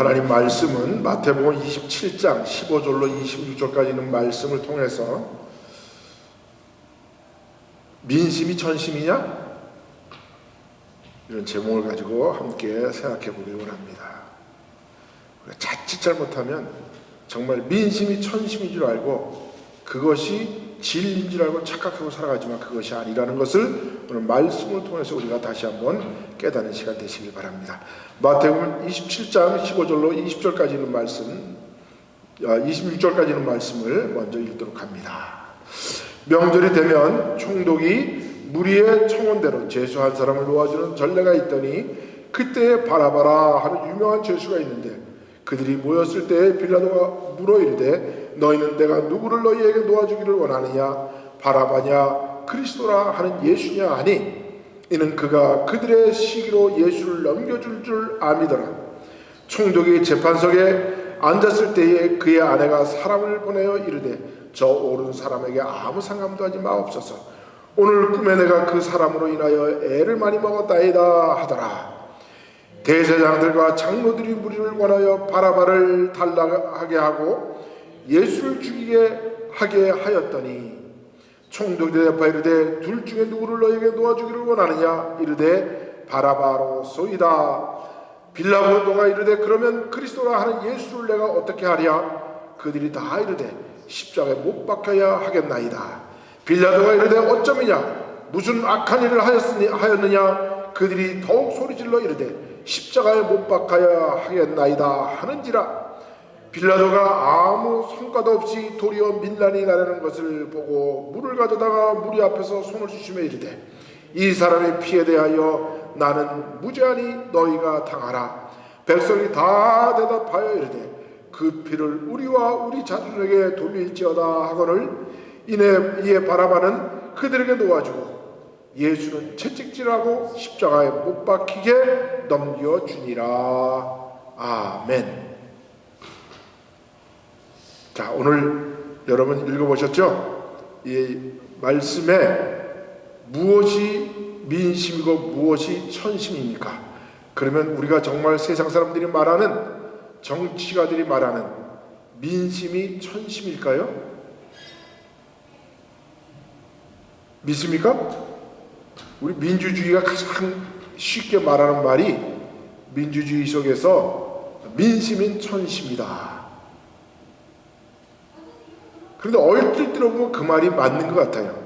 하나님 말씀은 마태복음 27장 15절로 26절까지 있는 말씀을 통해서 민심이 천심이냐? 이런 제목을 가지고 함께 생각해 보기 원합니다. 자칫 잘못하면 정말 민심이 천심인 줄 알고 그것이 진리인 줄 알고 착각하고 살아가지만 그것이 아니라는 것을 오늘 말씀을 통해서 우리가 다시 한번 깨닫는 시간 되시길 바랍니다. 마태복음 27장 15절로 20절까지 있는 말씀, 26절까지 있는 말씀을 먼저 읽도록 합니다. 명절이 되면 총독이 무리의 청원대로 죄수 한 사람을 놓아주는 전례가 있더니 그때에 바라바라 하는 유명한 죄수가 있는데 그들이 모였을 때에 빌라도가 물어 이르되 너희는 내가 누구를 너희에게 놓아주기를 원하느냐 바라바냐 그리스도라 하는 예수냐 하니 이는 그가 그들의 시기로 예수를 넘겨줄 줄 아미더라. 총독이 재판석에 앉았을 때에 그의 아내가 사람을 보내어 이르되 저 오른 사람에게 아무 상관도 하지 마옵소서. 오늘 꿈에 내가 그 사람으로 인하여 애를 많이 먹었다이다 하더라. 대제사장들과 장로들이 무리를 원하여 바라바를 탈락하게 하고 예수를 죽이게 하게 하였더니 총독이 대답하여 이르되 둘 중에 누구를 너에게 놓아주기를 원하느냐 이르되 바라바로소이다. 빌라도가 이르되 그러면 그리스도라 하는 예수를 내가 어떻게 하랴? 그들이 다 이르되 십자가에 못 박혀야 하겠나이다. 빌라도가 이르되 어쩌미냐 무슨 악한 일을 하였느냐? 그들이 더욱 소리질러 이르되 십자가에 못 박아야 하겠나이다 하는지라. 빌라도가 아무 성과도 없이 도리어 민란이 나려는 것을 보고 물을 가져다가 무리 앞에서 손을 씻으며 이르되 이 사람의 피에 대하여 나는 무죄하니 너희가 당하라. 백성이 다 대답하여 이르되 그 피를 우리와 우리 자손에게 돌릴지어다 하거늘 이에 바라바는 그들에게 놓아주고 예수는 채찍질하고 십자가에 못 박히게 넘겨주니라. 아멘. 자, 오늘 여러분 읽어보셨죠? 이 말씀에 무엇이 민심이고 무엇이 천심입니까? 그러면 우리가 정말 세상 사람들이 말하는 정치가들이 말하는 민심이 천심일까요? 믿습니까? 우리 민주주의가 가장 쉽게 말하는 말이 민주주의 속에서 민심인 천심이다. 그런데 얼핏 들어보면 그 말이 맞는 것 같아요.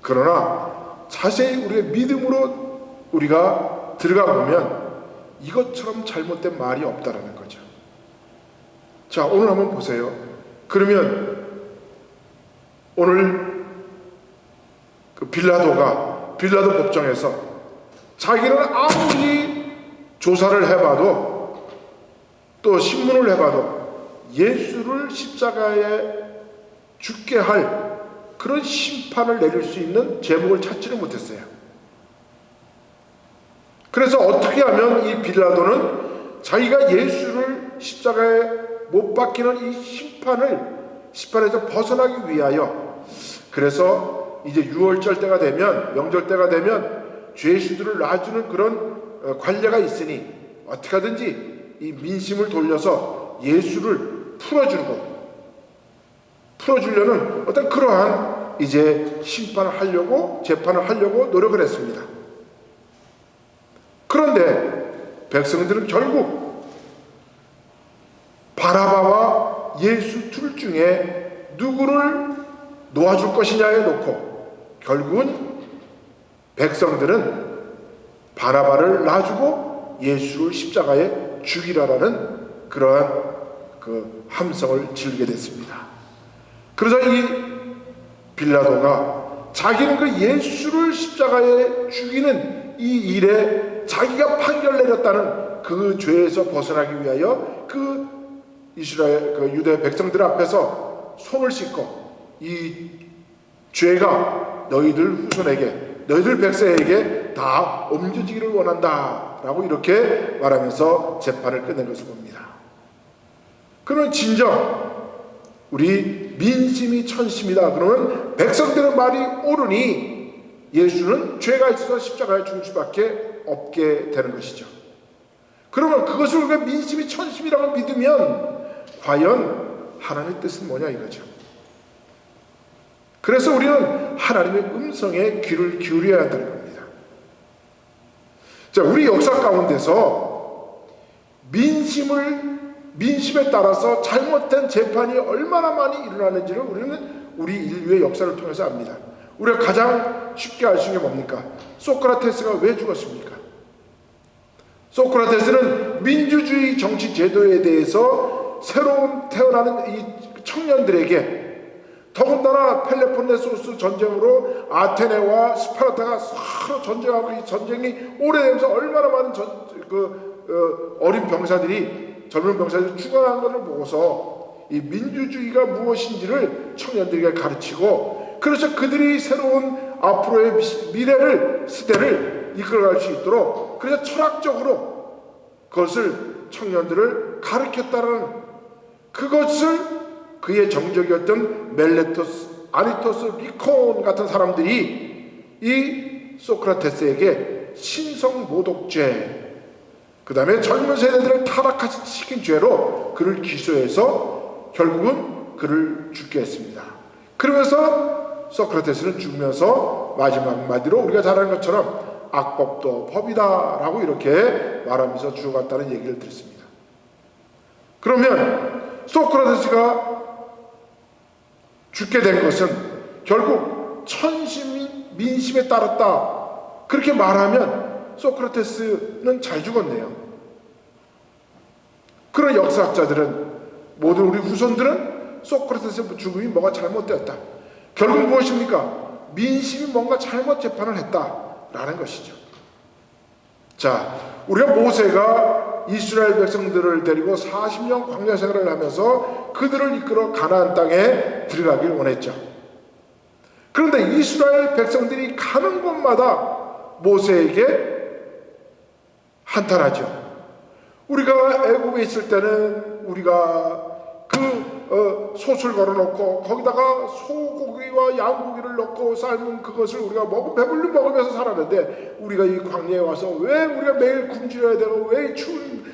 그러나 자세히 우리의 믿음으로 우리가 들어가 보면 이것처럼 잘못된 말이 없다라는 거죠. 자, 오늘 한번 보세요. 그러면 오늘 그 빌라도 법정에서 자기는 아무리 조사를 해봐도 또 신문을 해봐도 예수를 십자가에 죽게 할 그런 심판을 내릴 수 있는 제목을 찾지를 못했어요. 그래서 어떻게 하면 이 빌라도는 자기가 예수를 십자가에 못 박히는 이 심판에서 벗어나기 위하여 그래서 이제 유월절 때가 되면 명절 때가 되면 죄수들을 놔주는 그런 관례가 있으니 어떻게 하든지 이 민심을 돌려서 예수를 풀어주려는 어떤 그러한 이제 심판을 하려고 재판을 하려고 노력을 했습니다. 그런데 백성들은 결국 바라바와 예수 둘 중에 누구를 놓아줄 것이냐에 놓고 결국은 백성들은 바라바를 놔주고 예수를 십자가에 죽이라라는 그러한 그 함성을 지르게 됐습니다. 그래서 이 빌라도가 자기는 그 예수를 십자가에 죽이는 이 일에 자기가 판결 내렸다는 그 죄에서 벗어나기 위하여 그 이스라엘 그 유대 백성들 앞에서 손을 씻고 이 죄가 너희들 후손에게 너희들 백성에게 다 옮겨지기를 원한다 라고 이렇게 말하면서 재판을 끝낸 것을 봅니다. 그러면 진정 우리 민심이 천심이다 그러면 백성들의 말이 옳으니 예수는 죄가 있어서 십자가에 죽을 수밖에 없게 되는 것이죠. 그러면 그것을 우리가 민심이 천심이라고 믿으면 과연 하나님의 뜻은 뭐냐 이거죠. 그래서 우리는 하나님의 음성에 귀를 기울여야 한다는 겁니다. 자, 우리 역사 가운데서 민심에 따라서 잘못된 재판이 얼마나 많이 일어나는지를 우리는 우리 인류의 역사를 통해서 압니다. 우리가 가장 쉽게 알 수 있는 게 뭡니까? 소크라테스가 왜 죽었습니까? 소크라테스는 민주주의 정치 제도에 대해서 새로운 태어나는 이 청년들에게, 더군다나 펠로폰네소스 전쟁으로 아테네와 스파르타가 서로 전쟁하고, 이 전쟁이 오래되면서 얼마나 많은 어린 병사들이, 젊은 병사들이 죽어가는 것을 보고서 이 민주주의가 무엇인지를 청년들에게 가르치고, 그래서 그들이 새로운 앞으로의 시대를 이끌어갈 수 있도록, 그래서 철학적으로 그것을 청년들을 가르쳤다는, 그것을 그의 정적이었던 멜레토스, 아리토스, 비콘 같은 사람들이 이 소크라테스에게 신성모독죄, 그 다음에 젊은 세대들을 타락시킨 죄로 그를 기소해서 결국은 그를 죽게 했습니다. 그러면서 소크라테스는 죽으면서 마지막 마디로 우리가 잘 아는 것처럼 악법도 법이다 라고 이렇게 말하면서 죽어갔다는 얘기를 들었습니다. 그러면 소크라테스가 죽게 된 것은 결국 천심이 민심에 따랐다, 그렇게 말하면 소크라테스는 잘 죽었네요. 그런 역사학자들은, 모든 우리 후손들은 소크라테스의 죽음이 뭐가 잘못되었다, 결국 무엇입니까? 민심이 뭔가 잘못 재판을 했다라는 것이죠. 자, 우리가 모세가 이스라엘 백성들을 데리고 40년 광야 생활을 하면서 그들을 이끌어 가나안 땅에 들어가길 원했죠. 그런데 이스라엘 백성들이 가는 곳마다 모세에게 한탄하죠. 우리가 애굽에 있을 때는 우리가 솥을 걸어놓고 거기다가 소고기와 양고기를 넣고 삶은 그것을 우리가 배불리 먹으면서 살았는데, 우리가 이 광야에 와서 왜 우리가 매일 굶주려야 되고, 왜 추운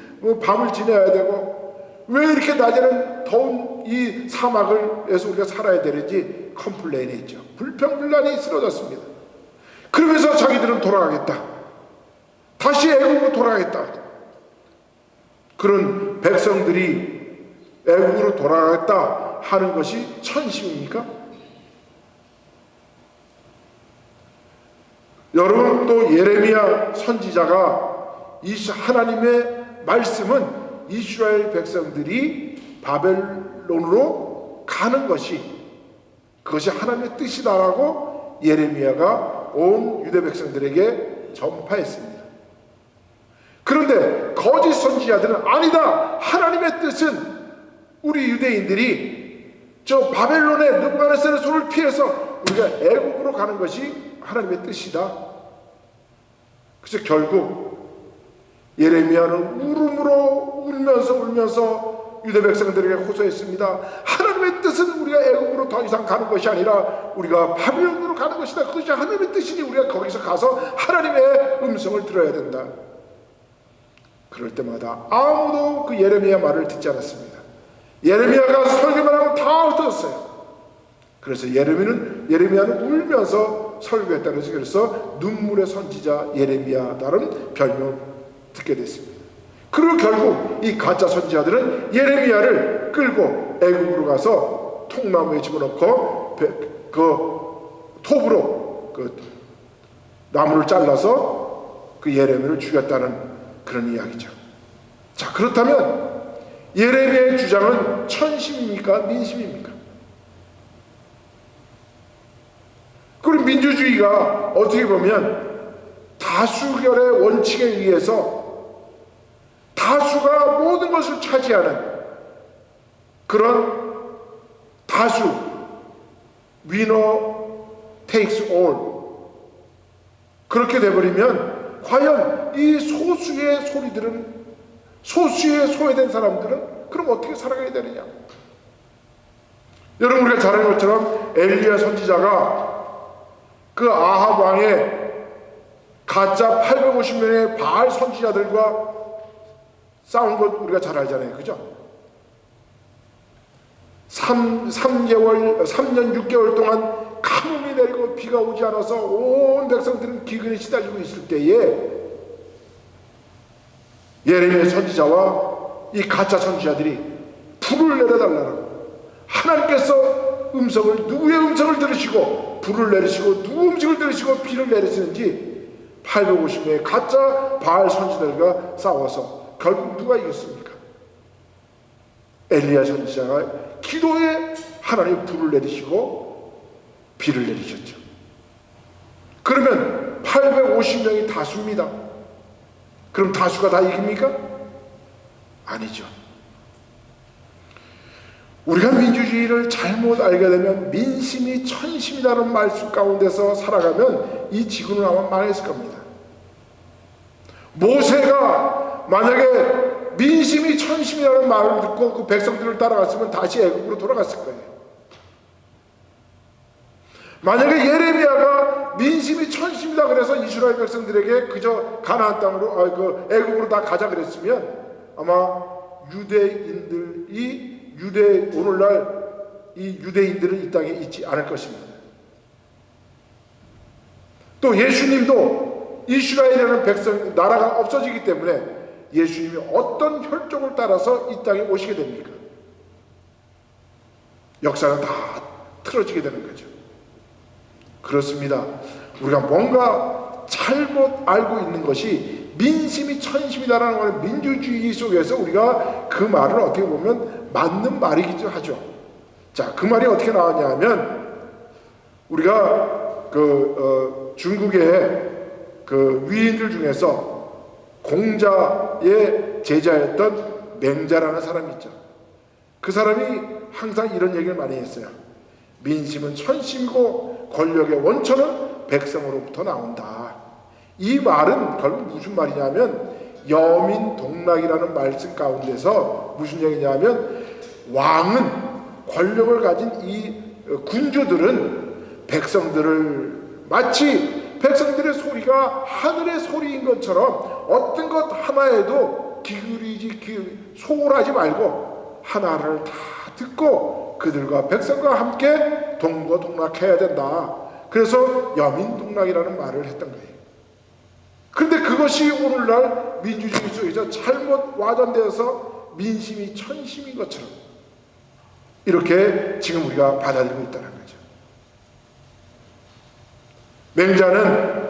밤을 지내야 되고, 왜 이렇게 낮에는 더운 이 사막에서 우리가 살아야 되는지 컴플레인했죠. 불평불만이 쓰러졌습니다. 그러면서 자기들은 돌아가겠다, 다시 애굽으로 돌아가겠다. 그런 백성들이 애국으로 돌아가겠다 하는 것이 천심입니까? 여러분, 또 예레미야 선지자가 하나님의 말씀은 이스라엘 백성들이 바벨론으로 가는 것이, 그것이 하나님의 뜻이다라고 예레미야가 온 유대 백성들에게 전파했습니다. 그런데 거짓 선지자들은 아니다, 하나님의 뜻은 우리 유대인들이 저 바벨론의 느부갓네살의 손을 피해서 우리가 애국으로 가는 것이 하나님의 뜻이다. 그래서 결국 예레미야는 울면서 유대 백성들에게 호소했습니다. 하나님의 뜻은 우리가 애국으로 더 이상 가는 것이 아니라 우리가 바벨론으로 가는 것이다. 그것이 하나님의 뜻이니 우리가 거기서 가서 하나님의 음성을 들어야 된다. 그럴 때마다 아무도 그 예레미야 말을 듣지 않았습니다. 예레미야가 설교만 하면 다 흩어졌어요. 그래서 예레미야는 울면서 설교했다. 그래서 눈물의 선지자 예레미야라는 별명 듣게 됐습니다. 그리고 결국 이 가짜 선지자들은 예레미야를 끌고 애국으로 가서 통나무에 집어넣고 그 톱으로 그 나무를 잘라서 그 예레미야를 죽였다는 그런 이야기죠. 자, 그렇다면 예레미야의 주장은 천심입니까? 민심입니까? 그리고 민주주의가 어떻게 보면 다수결의 원칙에 의해서 다수가 모든 것을 차지하는 그런 다수, winner takes all, 그렇게 돼버리면 과연 이 소수의 소리들은, 소수의 소외된 사람들은 그럼 어떻게 살아가야 되느냐? 여러분, 우리가 잘 아는 것처럼 엘리야 선지자가 그 아합 왕의 가짜 850명의 바알 선지자들과 싸운 것 우리가 잘 알잖아요. 그죠? 3년 6개월 동안 가뭄이 내리고 비가 오지 않아서 온 백성들은 기근에 시달리고 있을 때에 예레미야 선지자와 이 가짜 선지자들이 불을 내려달라고, 하나님께서 누구의 음성을 들으시고 불을 내리시고 누구 음성을 들으시고 비를 내리시는지 850명의 가짜 바알 선지자들과 싸워서 결국 누가 이겼습니까? 엘리야 선지자가 기도에 하나님 불을 내리시고 비를 내리셨죠. 그러면 850명이 다수입니다. 그럼 다수가 다 이깁니까? 아니죠. 우리가 민주주의를 잘못 알게 되면 민심이 천심이라는 말씀 가운데서 살아가면 이 지구는 아마 망했을 겁니다. 모세가 만약에 민심이 천심이라는 말을 듣고 그 백성들을 따라갔으면 다시 애국으로 돌아갔을 거예요. 만약에 예레미야가 민심이 천심이다 그래서 이스라엘 백성들에게 그저 가나안 땅으로 애국으로 다 가자 그랬으면 아마 오늘날 이 유대인들은 이 땅에 있지 않을 것입니다. 또 예수님도 이스라엘이라는 나라가 없어지기 때문에 예수님이 어떤 혈족을 따라서 이 땅에 오시게 됩니까? 역사는 다 틀어지게 되는 거죠. 그렇습니다. 우리가 뭔가 잘못 알고 있는 것이 민심이 천심이다라는 걸 민주주의 속에서 우리가 그 말을 어떻게 보면 맞는 말이기도 하죠. 자, 그 말이 어떻게 나왔냐면 우리가 중국의 위인들 중에서 공자의 제자였던 맹자라는 사람이 있죠. 그 사람이 항상 이런 얘기를 많이 했어요. 민심은 천심이고 권력의 원천은 백성으로부터 나온다. 이 말은 결국 무슨 말이냐면 여민동락이라는 말씀 가운데서 무슨 얘기냐면 왕은, 권력을 가진 이 군주들은 백성들을 마치 백성들의 소리가 하늘의 소리인 것처럼 어떤 것 하나에도 소홀하지 말고 하나를 다 듣고 그들과 백성과 함께 동거동락해야 된다. 그래서 여민동락이라는 말을 했던 거예요. 그런데 그것이 오늘날 민주주의 속에서 잘못 와전되어서 민심이 천심인 것처럼 이렇게 지금 우리가 받아들이고 있다는 거죠. 맹자는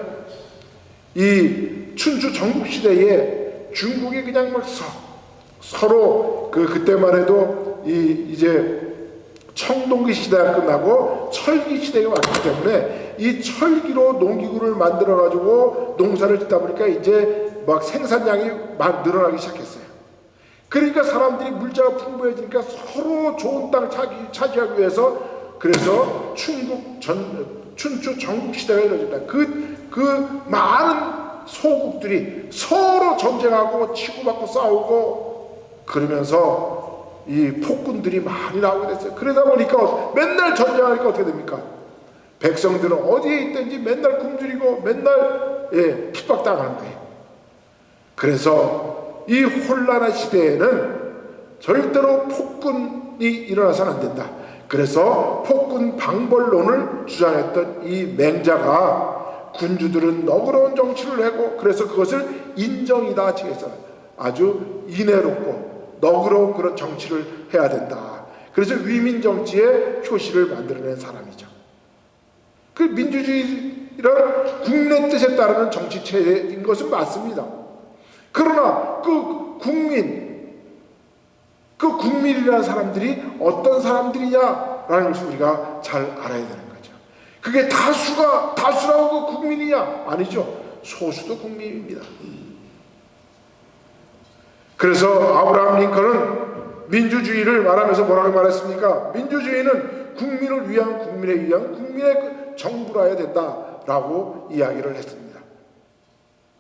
이 춘추 전국시대에 중국이 그냥 막 서로 그때만 해도 이제 청동기 시대가 끝나고 철기 시대가 왔기 때문에 이 철기로 농기구를 만들어 가지고 농사를 짓다 보니까 이제 막 생산량이 막 늘어나기 시작했어요. 그러니까 사람들이 물자가 풍부해지니까 서로 좋은 땅 차지하기 위해서 그래서 춘추 전국 시대가 이루어졌다. 그 많은 소국들이 서로 전쟁하고 치고받고 싸우고 그러면서 이 폭군들이 많이 나오게 됐어요. 그러다 보니까 맨날 전쟁하니까 어떻게 됩니까? 백성들은 어디에 있든지 맨날 굶주리고 맨날 핍박당하는 거예요. 그래서 이 혼란한 시대에는 절대로 폭군이 일어나서는 안 된다. 그래서 폭군 방벌론을 주장했던 이 맹자가 군주들은 너그러운 정치를 하고 그래서 그것을 인정이다 해서 아주 인애롭고 너그러운 그런 정치를 해야 된다. 그래서 위민 정치의 표시를 만들어낸 사람이죠. 그 민주주의란 국내 뜻에 따르는 정치 체제인 것은 맞습니다. 그러나 그 국민이라는 사람들이 어떤 사람들이냐라는 것을 우리가 잘 알아야 되는 거죠. 그게 다수라고 그 국민이냐? 아니죠. 소수도 국민입니다. 그래서 아브라함 링컨은 민주주의를 말하면서 뭐라고 말했습니까? 민주주의는 국민을 위한 국민의 정부라야 된다라고 이야기를 했습니다.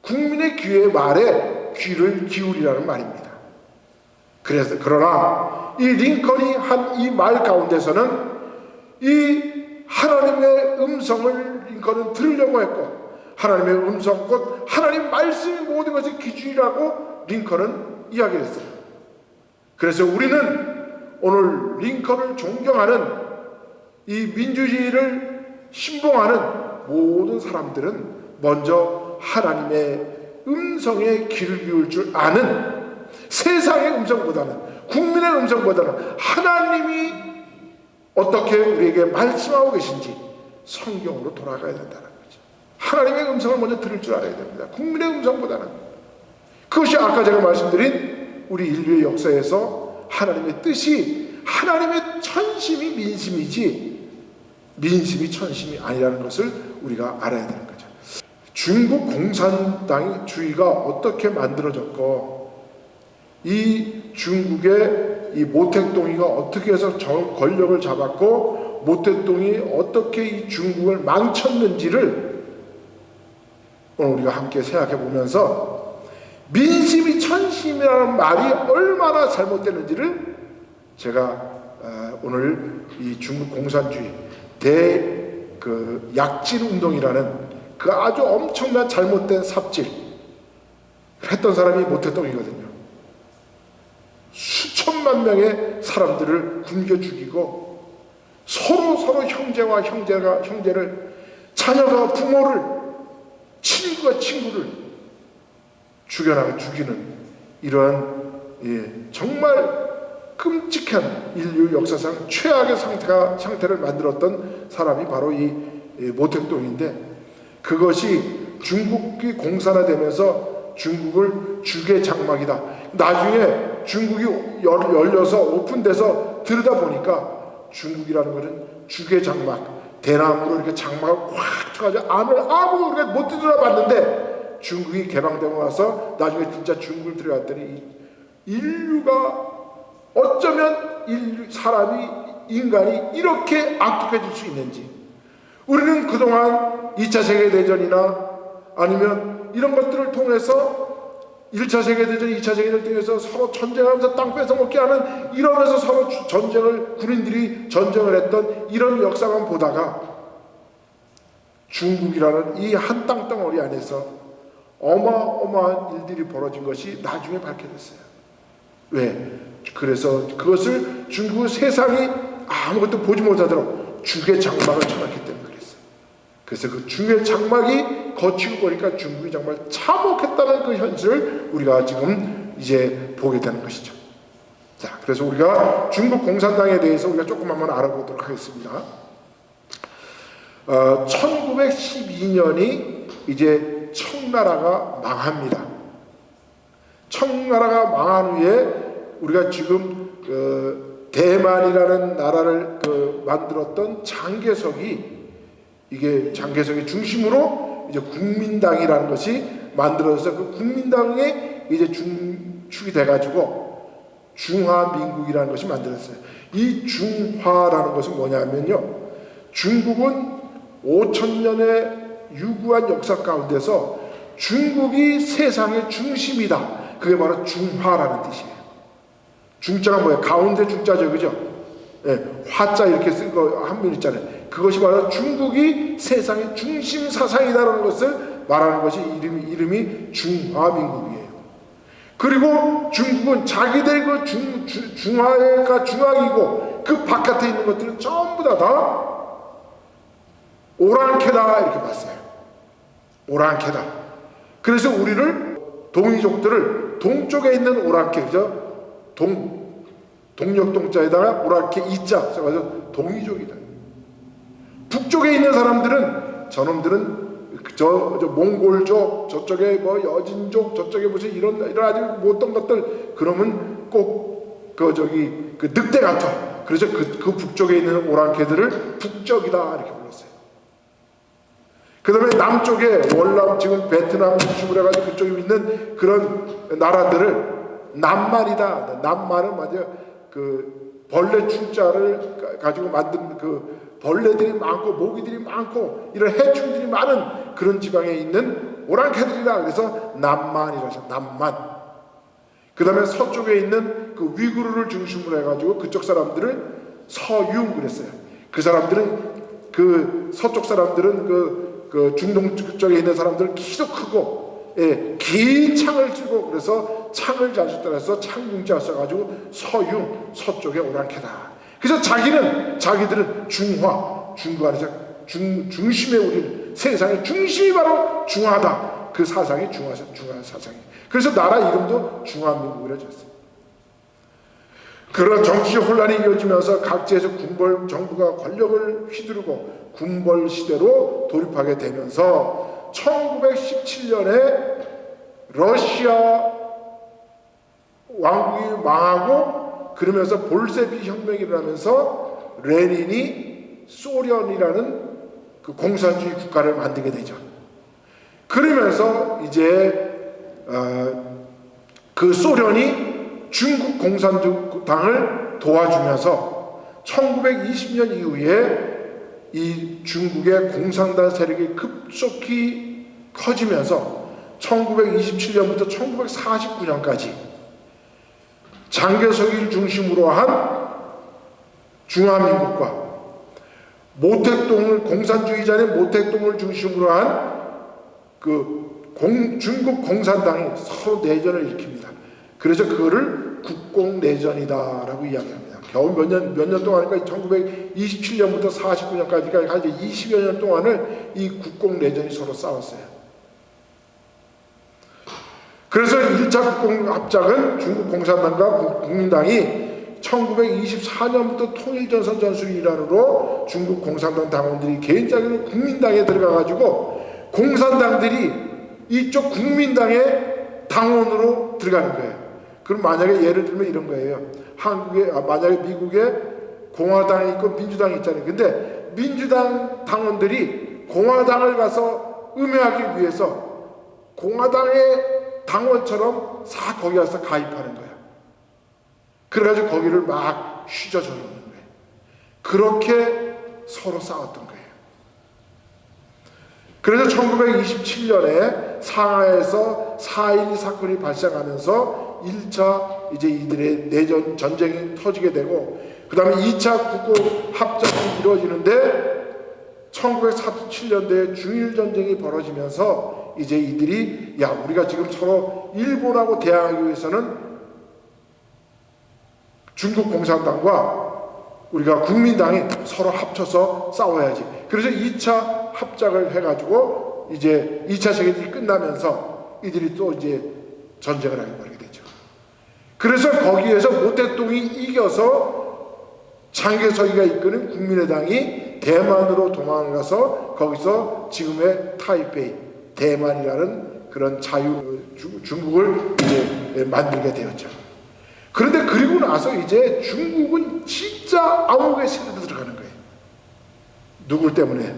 국민의 말에 귀를 기울이라는 말입니다. 그러나 이 링컨이 한 이 말 가운데서는 이 하나님의 음성을 링컨은 들으려고 했고 하나님의 음성 곧 하나님 말씀이 모든 것이 기준이라고 링컨은 이야기를 했어요. 그래서 우리는 오늘 링컨을 존경하는 이 민주주의를 신봉하는 모든 사람들은 먼저 하나님의 음성에 귀를 기울 줄 아는, 세상의 음성보다는, 국민의 음성보다는 하나님이 어떻게 우리에게 말씀하고 계신지 성경으로 돌아가야 된다는 거죠. 하나님의 음성을 먼저 들을 줄 알아야 됩니다. 국민의 음성보다는. 그것이 아까 제가 말씀드린 우리 인류의 역사에서 하나님의 뜻이, 하나님의 천심이 민심이지 민심이 천심이 아니라는 것을 우리가 알아야 되는 거죠. 중국 공산당주의가 어떻게 만들어졌고, 이 중국의 이 모택동이가 어떻게 해서 권력을 잡았고, 모택동이 어떻게 이 중국을 망쳤는지를 오늘 우리가 함께 생각해 보면서 민심이 천심이라는 말이 얼마나 잘못됐는지를 제가 오늘 이 중국 공산주의 약진 운동이라는 그 아주 엄청난 잘못된 삽질 했던 사람이 모택동이거든요. 수천만 명의 사람들을 굶겨 죽이고 서로 형제와 형제를, 자녀가 부모를, 친구가 친구를 죽이는 이러한 정말 끔찍한 인류 역사상 최악의 상태를 만들었던 사람이 바로 이 모택동인데, 그것이 중국이 공산화되면서 중국을 죽의 장막이다. 나중에 중국이 열려서 오픈돼서 들여다보니까 중국이라는 것은 죽의 장막, 대나무로 이렇게 장막을 꽉 쳐가지고 안을 아무 우리가 못 들여다봤는데, 중국이 개방되고 나서 나중에 진짜 중국을 들여갔더니 인류가 어쩌면 인간이 이렇게 악독해질 수 있는지, 우리는 그동안 2차 세계대전이나 아니면 이런 것들을 통해서 1차 세계대전, 2차 세계대전을 통해서 서로 전쟁하면서 땅 뺏어먹게 하는, 이러면서 서로 군인들이 전쟁을 했던 이런 역사만 보다가 중국이라는 이 한 땅덩어리 안에서 어마어마한 일들이 벌어진 것이 나중에 밝혀졌어요. 왜? 그래서 그것을 중국 세상이 아무것도 보지 못하도록 죽의 장막을 쳐놨기 때문에 그랬어요. 그래서 그 죽의 장막이 거치고 보니까 중국이 정말 참혹했다는 그 현실을 우리가 지금 이제 보게 되는 것이죠. 자, 그래서 우리가 중국 공산당에 대해서 우리가 조금 한번 알아보도록 하겠습니다. 1912년이 이제 청나라가 망합니다. 청나라가 망한 후에 우리가 지금 대만이라는 나라를 만들었던 장개석이, 이게 장개석의 중심으로 이제 국민당이라는 것이 만들어져서 그 국민당에 이제 중축이 돼가지고 중화민국이라는 것이 만들어졌어요. 이 중화라는 것은 뭐냐면요, 중국은 5,000년의 유구한 역사 가운데서 중국이 세상의 중심이다. 그게 바로 중화라는 뜻이에요. 중자가 뭐예요? 가운데 중자죠, 그죠? 화자 이렇게 쓴 거 한 면 있잖아요. 그것이 바로 중국이 세상의 중심 사상이다라는 것을 말하는 것이 이름이 중화민국이에요. 그리고 중국은 자기들 그 중화가 중앙이고 그 바깥에 있는 것들은 전부 다 오랑캐다 이렇게 봤어요. 오랑캐다. 그래서 우리를, 동이족들을 동쪽에 있는 오랑캐, 그죠? 동력동자에다가 오랑캐 이자 써가지고 동이족이다. 북쪽에 있는 사람들은, 저놈들은 저 몽골족, 저쪽에 뭐 여진족, 저쪽에 무슨 이런 아주 못던 것들, 그러면 꼭 그 늑대 같아. 그래서 그 북쪽에 있는 오랑캐들을 북적이다 이렇게 불렀어요. 그 다음에 남쪽에 월남, 지금 베트남 중심으로 해가지고 그쪽에 있는 그런 나라들을 남만이다. 남만은 맞아요. 그 벌레 충자를 가지고 만든 그 벌레들이 많고 모기들이 많고 이런 해충들이 많은 그런 지방에 있는 오랑캐들이다. 그래서 남만이라서 남만. 그 다음에 서쪽에 있는 그 위구르를 중심으로 해가지고 그쪽 사람들을 서융 그랬어요. 그 사람들은, 그 서쪽 사람들은 그 중동 쪽에 있는 사람들은 키도 크고, 긴 창을 쥐고, 그래서 창을 잘 따라서 창궁자 써가지고 서쪽에 오랑캐다. 그래서 자기들은 중구 안에서 중심에 우리 세상의 중심이 바로 중화다. 그 사상이 중화 사상이. 그래서 나라 이름도 중화민국이라 졌어요. 그런 정치적 혼란이 이어지면서 각지에서 군벌 정부가 권력을 휘두르고 군벌 시대로 돌입하게 되면서 1917년에 러시아 왕국이 망하고 그러면서 볼셰비 혁명이 일어나면서 레닌이 소련이라는 그 공산주의 국가를 만들게 되죠. 그러면서 이제 그 소련이 중국 공산당을 도와주면서 1920년 이후에 이 중국의 공산당 세력이 급속히 커지면서 1927년부터 1949년까지 장개석을 중심으로 한 중화민국과 공산주의자의 모택동을 중심으로 한 중국 공산당이 서로 내전을 일으킵니다. 그래서 그거를 국공내전이다라고 이야기합니다. 겨우 몇 년 동안이니까 1927년부터 49년까지가 한 20여 년 동안을 이 국공내전이 서로 싸웠어요. 그래서 1차 국공합작은 중국 공산당과 국민당이 1924년부터 통일전선 전술의 일환으로 중국 공산당 당원들이 개인적으로 국민당에 들어가가지고 공산당들이 이쪽 국민당의 당원으로 들어가는 거예요. 그럼 만약에 예를 들면 이런 거예요. 만약에 미국에 공화당이 있고 민주당이 있잖아요. 근데 민주당 당원들이 공화당을 가서 음해하기 위해서 공화당의 당원처럼 거기 가서 가입하는 거야. 그래가지고 거기를 막 휘저주는 거예요. 그렇게 서로 싸웠던 거예요. 그래서 1927년에 상하이에서 4.12 사건이 발생하면서 1차 이제 이들의 전쟁이 터지게 되고, 그 다음에 2차 국공합작이 이루어지는데 1947년도에 중일전쟁이 벌어지면서 이제 이들이 우리가 지금 서로 일본하고 대항하기 위해서는 중국 공산당과 우리가 국민당이 서로 합쳐서 싸워야지. 그래서 2차 합작을 해가지고 이제 2차 세계대전이 끝나면서 이들이 또 이제 전쟁을 하게 되죠. 그래서 거기에서 모택동이 이겨서 장개석이가 이끄는 국민의당이 대만으로 도망가서 거기서 지금의 타이페이, 대만이라는 그런 중국을 이제 만들게 되었죠. 그런데 그리고 나서 이제 중국은 진짜 암흑의 시대로 들어가는 거예요. 누굴 때문에?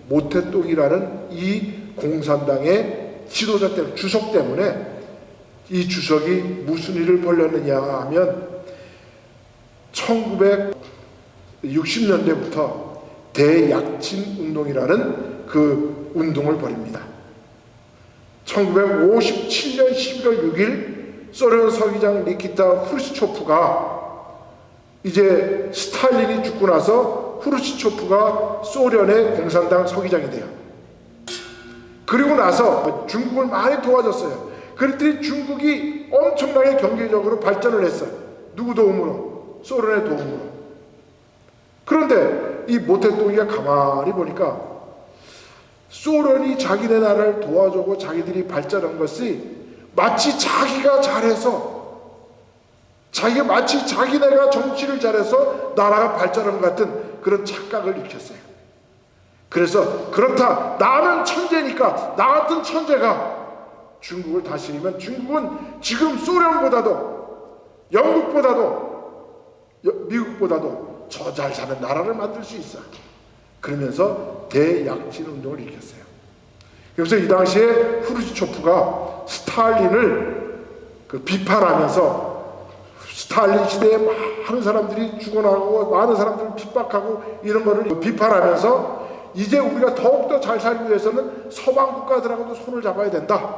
모택동이라는 이 공산당의 지도자 때문에, 주석 때문에. 이 주석이 무슨 일을 벌였느냐 하면 1960년대부터 대약친 운동이라는 그 운동을 벌입니다. 1957년 11월 6일 소련 서기장 니키타 후르시초프가 이제 스탈린이 죽고 나서 후르시초프가 소련의 공산당 서기장이 돼요. 그리고 나서 중국을 많이 도와줬어요. 그랬더니 중국이 엄청나게 경제적으로 발전을 했어요. 누구 도움으로? 소련의 도움으로. 그런데 이 모택동이가 가만히 보니까 소련이 자기네 나라를 도와주고 자기들이 발전한 것이 마치 자기가 잘해서, 마치 자기네가 정치를 잘해서 나라가 발전한 것 같은 그런 착각을 일으켰어요. 그래서 그렇다, 나는 천재니까 나 같은 천재가 중국을 다스리면 중국은 지금 소련보다도 영국보다도 미국보다도 더 잘 사는 나라를 만들 수 있어. 그러면서 대약진 운동을 일으켰어요. 그래서 이 당시에 후르시초프가 스탈린을 비판하면서 스탈린 시대에 많은 사람들이 죽어나가고 많은 사람들을 핍박하고 이런 거를 비판하면서 이제 우리가 더욱더 잘 살기 위해서는 서방 국가들하고도 손을 잡아야 된다.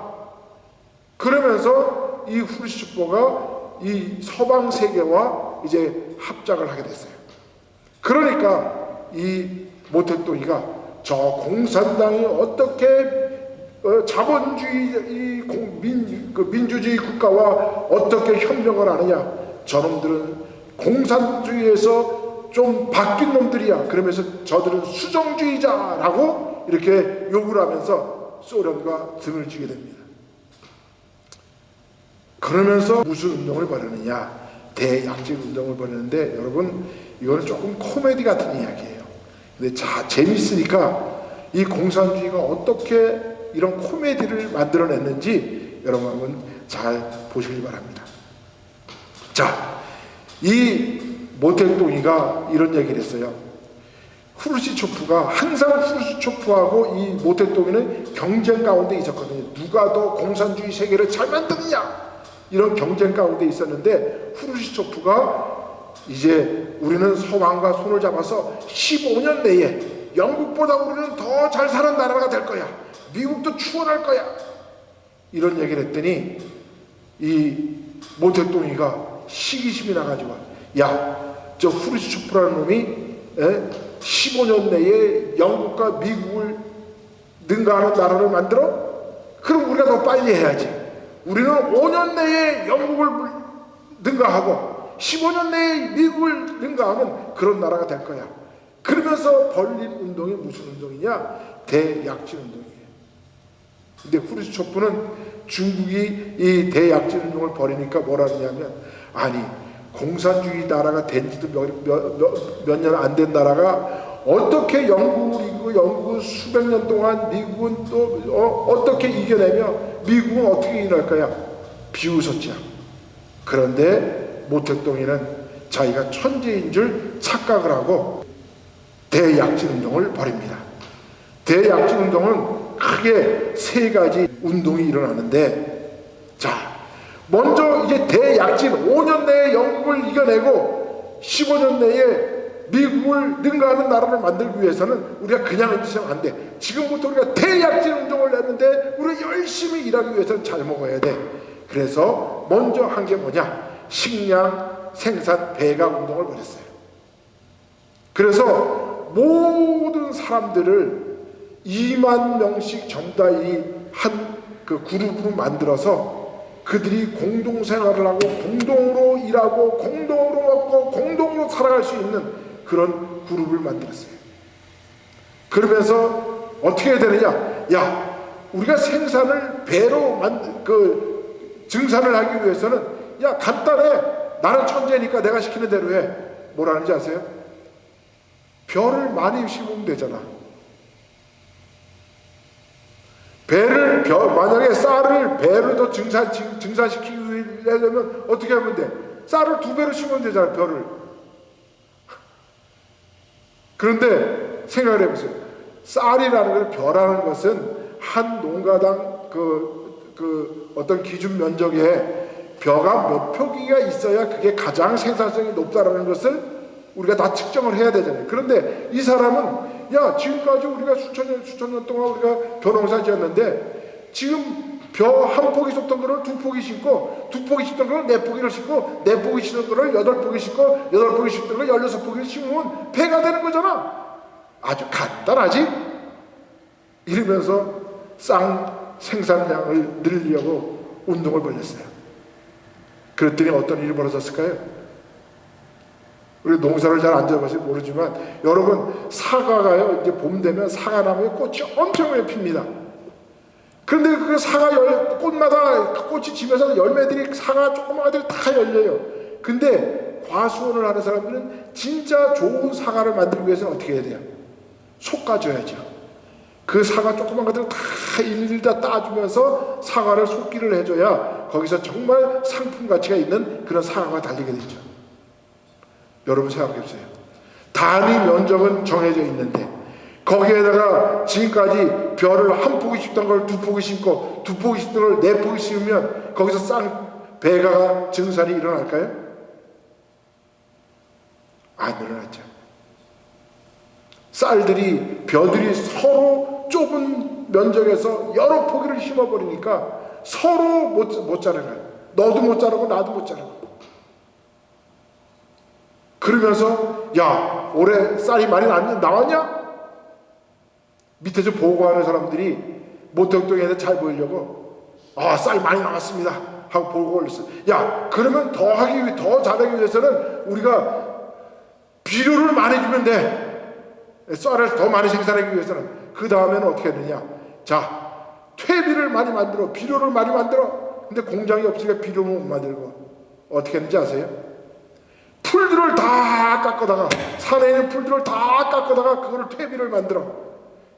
그러면서 이 후르시초프가 이 서방 세계와 이제 합작을 하게 됐어요. 그러니까 이 모택동이가 저 공산당이 어떻게 자본주의 민주주의 국가와 어떻게 협력을 하느냐? 저놈들은 공산주의에서 좀 바뀐 놈들이야. 그러면서 저들은 수정주의자라고 이렇게 욕을 하면서 소련과 등을 쥐게 됩니다. 그러면서 무슨 운동을 벌이느냐? 대약진 운동을 벌이는데, 여러분 이거는 조금 코미디 같은 이야기예요. 근데 재밌으니까 이 공산주의가 어떻게 이런 코미디를 만들어냈는지 여러분 한번 잘 보시기 바랍니다. 자, 이 모택동이가 이런 얘기를 했어요. 후르시초프가 항상 후르시초프하고 이 모택동이는 경쟁 가운데 있었거든요. 누가 더 공산주의 세계를 잘 만드느냐, 이런 경쟁 가운데 있었는데, 후르시초프가 이제 우리는 서방과 손을 잡아서 15년 내에 영국보다 우리는 더 잘 사는 나라가 될 거야, 미국도 추월할 거야, 이런 얘기를 했더니 이 모택동이가 시기심이 나가지고, 야, 저 후르시초프라는 놈이 15년 내에 영국과 미국을 능가하는 나라를 만들어? 그럼 우리가 더 빨리 해야지. 우리는 5년 내에 영국을 능가하고 15년 내에 미국을 능가하면 그런 나라가 될 거야. 그러면서 벌린 운동이 무슨 운동이냐? 대약진 운동이에요. 근데 후르시초프는 중국이 이 대약진 운동을 벌이니까 뭐라 그러냐면, 아니 공산주의 나라가 된 지도 몇 년 안 된 나라가 어떻게 영국이고, 영국은 수백 년 동안 미국은 또 어떻게 이겨내며 미국은 어떻게 일할 거야? 비웃었죠. 그런데 모택동이는 자기가 천재인 줄 착각을 하고 대약진 운동을 벌입니다. 대약진 운동은 크게 세 가지 운동이 일어나는데, 자, 먼저 이제 대약진, 5년 내에 영국을 이겨내고 15년 내에 미국을 능가하는 나라를 만들기 위해서는 우리가 그냥 있으면 안 돼. 지금부터 우리가 대약진 운동을 냈는데 우리가 열심히 일하기 위해서는 잘 먹어야 돼. 그래서 먼저 한 게 뭐냐? 식량 생산 배각 운동을 벌였어요. 그래서 모든 사람들을 2만 명씩 전부 다 이 한 그 그룹으로 만들어서 그들이 공동생활을 하고 공동으로 일하고 공동으로 먹고 공동으로 살아갈 수 있는 그런 그룹을 만들었어요. 그러면서 어떻게 해야 되느냐? 야, 우리가 생산을 배로 증산을 하기 위해서는, 야, 간단해. 나는 천재니까 내가 시키는 대로 해. 뭐라는지 아세요? 벼를 많이 심으면 되잖아. 만약에 쌀을 배를 더 증산시키기 위해서는 어떻게 하면 돼? 쌀을 2배로 심으면 되잖아, 벼를. 그런데 생각을 해보세요. 쌀이라는 걸, 벼라는 것은 한 농가당 어떤 기준 면적에 벼가 몇 표기가 있어야 그게 가장 생산성이 높다라는 것을 우리가 다 측정을 해야 되잖아요. 그런데 이 사람은, 야, 지금까지 우리가 수천 년 동안 우리가 벼농사 지었는데, 지금 벼 한 포기 줬던 거를 2포기 심고, 2포기 심던 거를 4포기를 심고, 4포기 심던 거를 8포기 심고, 8포기 심던 걸 16포기를 심으면 배가 되는 거잖아. 아주 간단하지? 이러면서 쌀 생산량을 늘리려고 운동을 벌였어요. 그랬더니 어떤 일이 벌어졌을까요? 우리 농사를 잘 안 지어봐서 모르지만, 여러분, 사과가요, 이제 봄 되면 사과나무에 꽃이 엄청 핍니다. 그런데 그 꽃마다 꽃이 지면서 열매들이, 사과 조그마한 애들이 다 열려요. 근데 과수원을 하는 사람들은 진짜 좋은 사과를 만들기 위해서는 어떻게 해야 돼요? 솎아줘야죠. 그 사과 조그만 것들을 다 일일이 다 따주면서 사과를 속기를 해줘야 거기서 정말 상품 가치가 있는 그런 사과가 달리게 되죠. 여러분 생각해보세요. 단위 면적은 정해져 있는데 거기에다가 지금까지 벼를 한 포기 심던 걸 2포기 심고 2포기 심던 걸 4포기 심으면 거기서 쌀 배가 증산이 일어날까요? 안 일어났죠. 벼들이 서로 좁은 면적에서 여러 포기를 심어버리니까 서로 못 자라가요. 너도 못 자라고 나도 못 자라고. 그러면서, 야, 올해 쌀이 많이 나왔냐? 밑에서 보고하는 사람들이 모택동에는 잘 보이려고 쌀 많이 나왔습니다 하고 보고 올렸어. 야, 그러면 더 잘하기 위해서는 우리가 비료를 많이 주면 돼. 쌀을 더 많이 생산하기 위해서는. 그 다음에는 어떻게 했느냐, 자, 퇴비를 많이 만들어, 비료를 많이 만들어. 근데 공장이 없으니까 비료를 못 만들고 어떻게 했는지 아세요? 풀들을 다 깎아다가, 산에 있는 풀들을 다 깎아다가 그거를 퇴비를 만들어.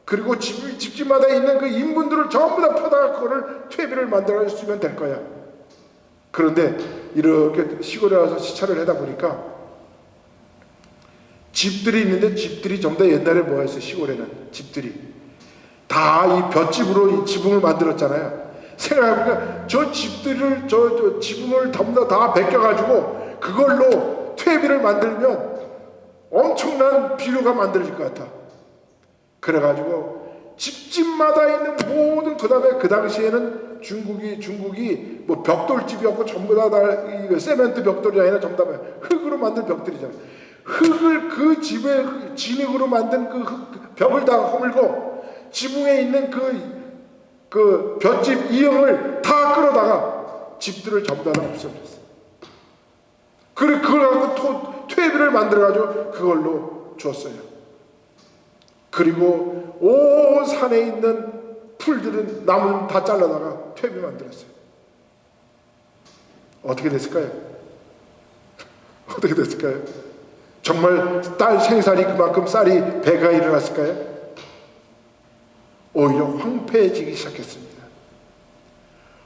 그리고 집집마다 있는 그 인분들을 전부 다 퍼다가 그거를 퇴비를 만들어 쓰면 될 거야. 그런데 이렇게 시골에 와서 시찰을 하다 보니까 집들이 있는데, 집들이 전부 다 옛날에 뭐였어요? 시골에는 집들이 다 이 볏집으로 이 지붕을 만들었잖아요. 생각해보니까 저 집들을, 저 지붕을 전부 다 벗겨가지고 그걸로 퇴비를 만들면 엄청난 비료가 만들어질 것 같아. 그래가지고 집집마다 있는 모든, 그 다음에 그 당시에는 중국이 뭐 벽돌집이었고 전부 다 세멘트 벽돌이 아니라 전부 다 흙으로 만든 벽돌이잖아. 흙을 그 집에 진흙으로 만든 그 벽을 다 허물고 지붕에 있는 그 볏집 이형을 다 끌어다가 집들을 전부 다 없애버렸어. 그걸 갖고 퇴비를 만들어가지고 그걸로 줬어요. 그리고 온 산에 있는 풀들은, 나무는 다 잘라다가 퇴비 만들었어요. 어떻게 됐을까요? 어떻게 됐을까요? 정말 딸 생산이 그만큼 쌀이 배가 일어났을까요? 오히려 황폐해지기 시작했습니다.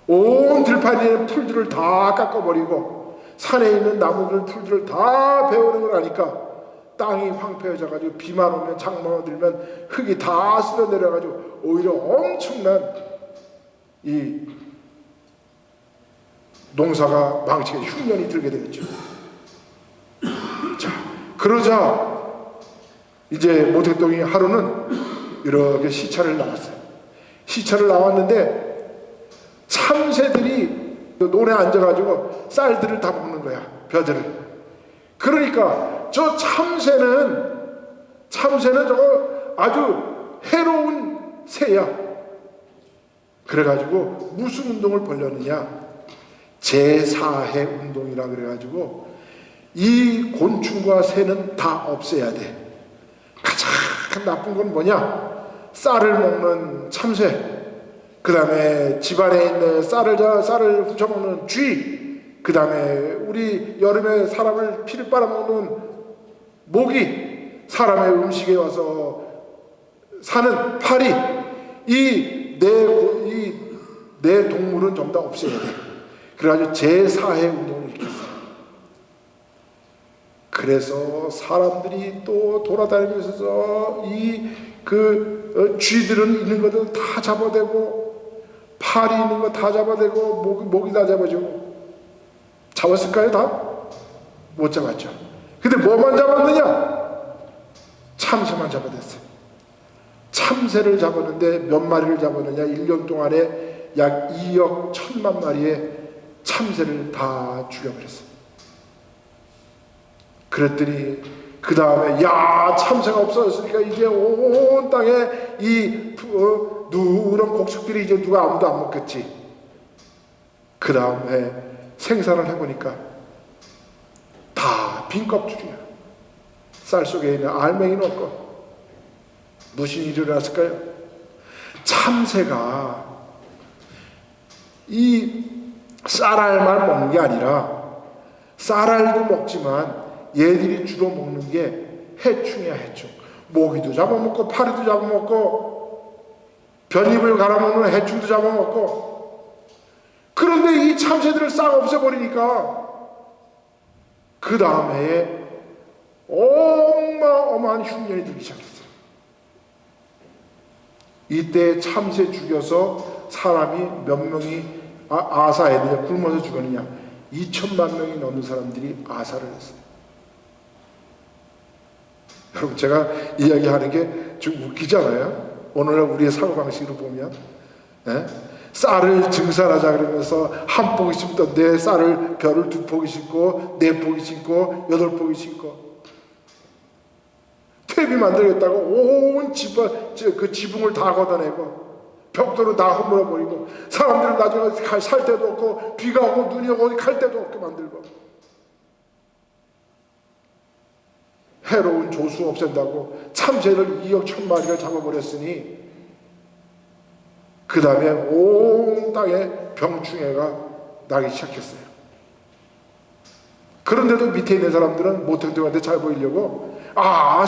온 들판에 있는 풀들을 다 깎아버리고 산에 있는 나무들, 풀들을 다 베어는 걸 아니까 땅이 황폐해져가지고 비만 오면, 장마가 들면 흙이 다 쓸어내려가지고 오히려 엄청난 이 농사가 망치게 흉년이 들게 되겠죠. 자, 그러자 이제 모택동이 하루는 이렇게 시차를 나왔어요. 시차를 나왔는데 참새들이 논에 앉아가지고 쌀들을 다 먹는 거야, 벼들을. 그러니까 저 참새는 저거 아주 해로운 새야. 그래가지고 무슨 운동을 벌였느냐, 제4해 운동이라 그래가지고 이 곤충과 새는 다 없애야 돼. 가장 나쁜 건 뭐냐, 쌀을 먹는 참새, 그 다음에 집안에 있는 쌀을 훔쳐먹는 쥐, 그 다음에 우리 여름에 사람을 피를 빨아먹는 모기, 사람의 음식에 와서 사는 파리, 이 네 동물은 전부 다 없애야 돼. 그래가지고 제4회 운동을 일으켰어요. 그래서 사람들이 또 돌아다니면서 쥐들은 있는 것들 다 잡아대고, 파리 있는 거 다 잡아대고, 모기 다 잡아주고. 잡았을까요? 다? 못 잡았죠. 근데 뭐만 잡았느냐? 참새만 잡아댔어요. 참새를 잡았는데 몇 마리를 잡았느냐? 1년 동안에 약 2억 1천만 마리의 참새를 다 죽여버렸어요. 그랬더니 그 다음에 참새가 없어졌으니까 이제 온 땅에 이 누런 곡식들이 이제 누가 아무도 안 먹겠지. 그 다음에 생산을 해보니까 다 빈 껍질이야. 쌀 속에 있는 알맹이는 없고. 무슨 일이 일어났을까요? 참새가 이 쌀알만 먹는 게 아니라 쌀알도 먹지만 얘들이 주로 먹는 게 해충이야, 해충. 모기도 잡아먹고 파리도 잡아먹고 벼잎을 갈아먹는 해충도 잡아먹고. 그런데 이 참새들을 싹 없애버리니까 그 다음에 어마어마한 흉년이 들기 시작했어요. 이때 참새 죽여서 사람이 몇 명이 아사했느냐, 굶어서 죽었느냐, 2천만 명이 넘는 사람들이 아사를 했어요. 여러분, 제가 이야기하는 게 좀 웃기지 않아요? 오늘날 우리의 사고방식으로 보면, 쌀을 증산하자 그러면서 한 포기 심던 내 쌀을 벼를 2포기 심고 4포기 심고 8포기 심고 퇴비 만들겠다고 온 그 지붕을 다 걷어내고 벽돌은 다 허물어버리고 사람들은 나중에 살 데도 없고 비가 오고 눈이 오고 갈 데도 없게 만들고 해로운 조수 없앤다고 참새를 2억 1,000마리를 잡아버렸으니 그 다음에 온 땅에 병충해가 나기 시작했어요. 그런데도 밑에 있는 사람들은 모택동한테 잘 보이려고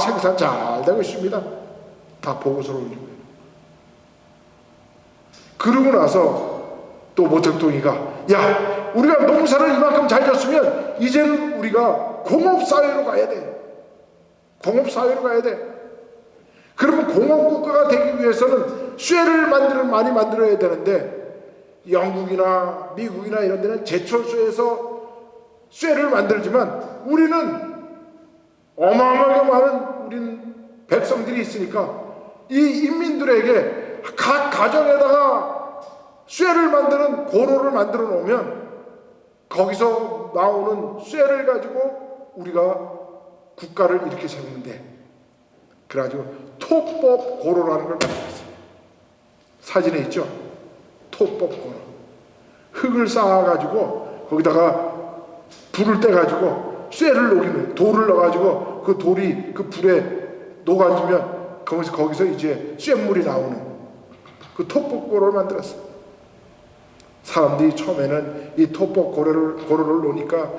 생산 잘 되고 있습니다. 다 보고서를 올리고. 그러고 나서 또 모택동이가 야, 우리가 농사를 이만큼 잘 졌으면 이제는 우리가 공업사회로 가야 돼. 공업사회로 가야 돼. 그러면 공업국가가 되기 위해서는 쇠를 많이 만들어야 되는데 영국이나 미국이나 이런 데는 제철소에서 쇠를 만들지만 우리는 어마어마하게 많은 우린 백성들이 있으니까 이 인민들에게 각 가정에다가 쇠를 만드는 고로를 만들어 놓으면 거기서 나오는 쇠를 가지고 우리가 국가를 이렇게 세우는데 그래가지고 토법 고로라는 걸 만들었어요. 사진에 있죠? 토법 고로. 흙을 쌓아가지고 거기다가 불을 떼가지고 쇠를 녹이면 돌을 넣어가지고 그 돌이 그 불에 녹아지면 거기서 이제 쇠물이 나오는 그 토법 고로를 만들었어요. 사람들이 처음에는 이 토법 고로를 놓으니까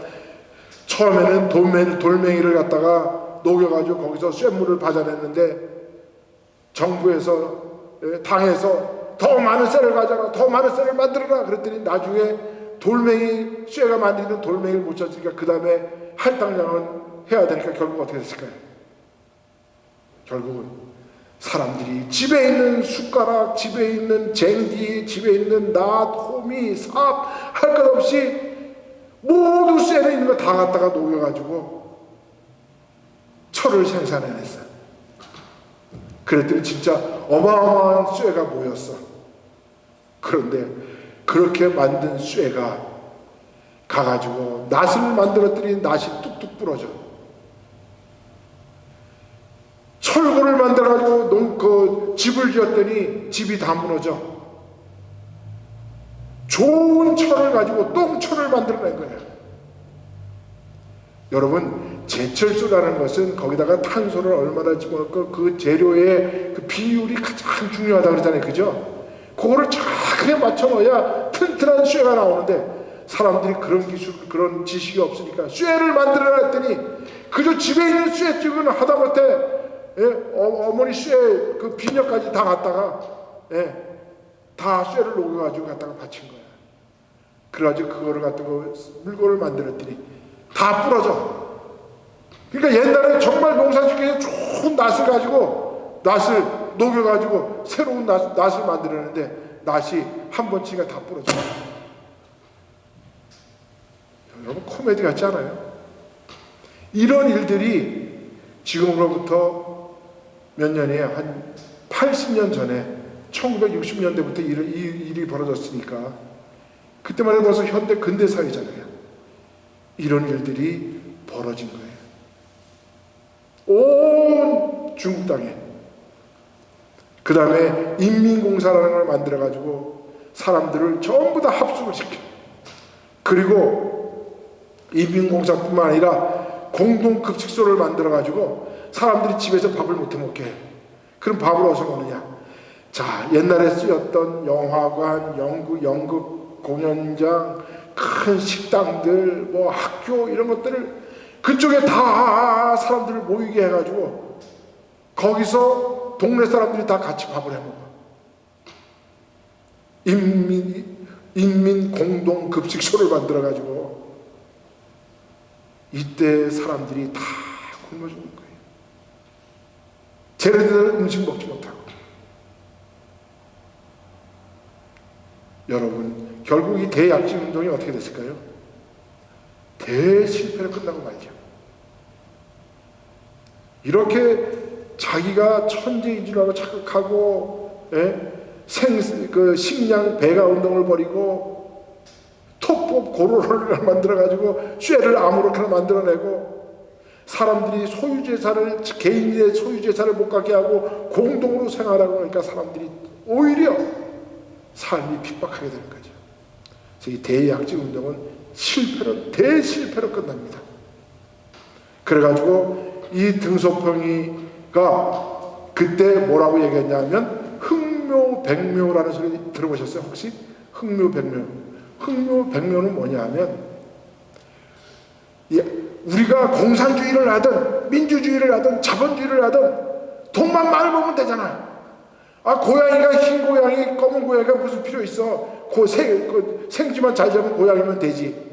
처음에는 돌멩이를 갖다가 녹여가지고 거기서 쇠물을 받아냈는데 정부에서 당에서 더 많은 쇠를 가져라, 더 많은 쇠를 만들어라 그랬더니 나중에 쇠가 만드는 돌멩이를 못 찾으니까 그 다음에 할당량은 해야 되니까 결국 어떻게 됐을까요? 결국은 사람들이 집에 있는 숟가락, 집에 있는 쟁기, 집에 있는 낫, 호미, 삽 할 것 없이 모두 쇠에 있는 거 다 갖다가 녹여가지고 철을 생산해냈어요. 그랬더니 진짜 어마어마한 쇠가 모였어. 그런데 그렇게 만든 쇠가 가가지고 낫을 만들었더니 낫이 뚝뚝 부러져. 철골을 만들어가지고 집을 지었더니 집이 다 무너져. 좋은 철을 가지고 똥철을 만들어낸 거예요. 여러분, 제철소라는 것은 거기다가 탄소를 얼마나 집어넣고 그 재료의 그 비율이 가장 중요하다고 그러잖아요. 그죠? 그거를 정확하게 맞춰 넣어야 튼튼한 쇠가 나오는데 사람들이 그런 기술, 그런 지식이 없으니까 쇠를 만들어 놨더니 그저 집에 있는 쇠집은 하다못해 어머니 쇠 그 비녀까지 다 갖다가 다 쇠를 녹여가지고 갖다가 바친 거야. 그래가지고 그거를 갖다가 물건을 만들었더니 다 부러져. 그러니까 옛날에 정말 농사짓기에 좋은 낫을 가지고 낫을 녹여가지고 새로운 낫을 만들었는데 낫이 한 번 치니까 다 부러져. 여러분 코미디 같지 않아요? 이런 일들이 지금으로부터 몇 년이에요? 한 80년 전에 1960년대부터 이 일이 벌어졌으니까 그때만 해도 벌써 현대 근대 사회잖아요. 이런 일들이 벌어진 거예요. 온 중국 땅에. 그 다음에 인민공사라는 걸 만들어가지고 사람들을 전부 다 합숙을 시켜. 그리고 인민공사뿐만 아니라 공동급식소를 만들어가지고 사람들이 집에서 밥을 못해 먹게 해. 그럼 밥을 어디서 먹느냐? 자, 옛날에 쓰였던 영화관, 연극 공연장, 큰 식당들, 뭐 학교 이런 것들을 그쪽에 다 사람들을 모이게 해가지고 거기서 동네 사람들이 다 같이 밥을 해 먹어. 인민 공동 급식소를 만들어가지고 이때 사람들이 다 굶어 죽는 거예요. 쟤네들 음식 먹지 못하고. 여러분, 결국 이 대약진 운동이 어떻게 됐을까요? 대실패로 끝나고 말죠. 이렇게 자기가 천재인 줄 알고 착각하고 식량 배가 운동을 벌이고 토법 고로를 만들어가지고 쇠를 아무렇게나 만들어내고 사람들이 소유재산을 개인의 소유재산을 못 갖게 하고 공동으로 생활하고 그러니까 사람들이 오히려 삶이 핍박하게 되는 거죠. 그래서 이 대약지 운동은 대실패로 끝납니다. 그래가지고 이 등소평이가 그때 뭐라고 얘기했냐면 흥묘백묘라는 소리 들어보셨어요? 혹시? 흥묘백묘. 흥묘백묘는 뭐냐면 우리가 공산주의를 하든 민주주의를 하든 자본주의를 하든 돈만 많이 벌면 되잖아. 고양이가 흰 고양이 검은 고양이가 무슨 필요 있어. 생쥐만 잘 잡으면 고양이면 되지.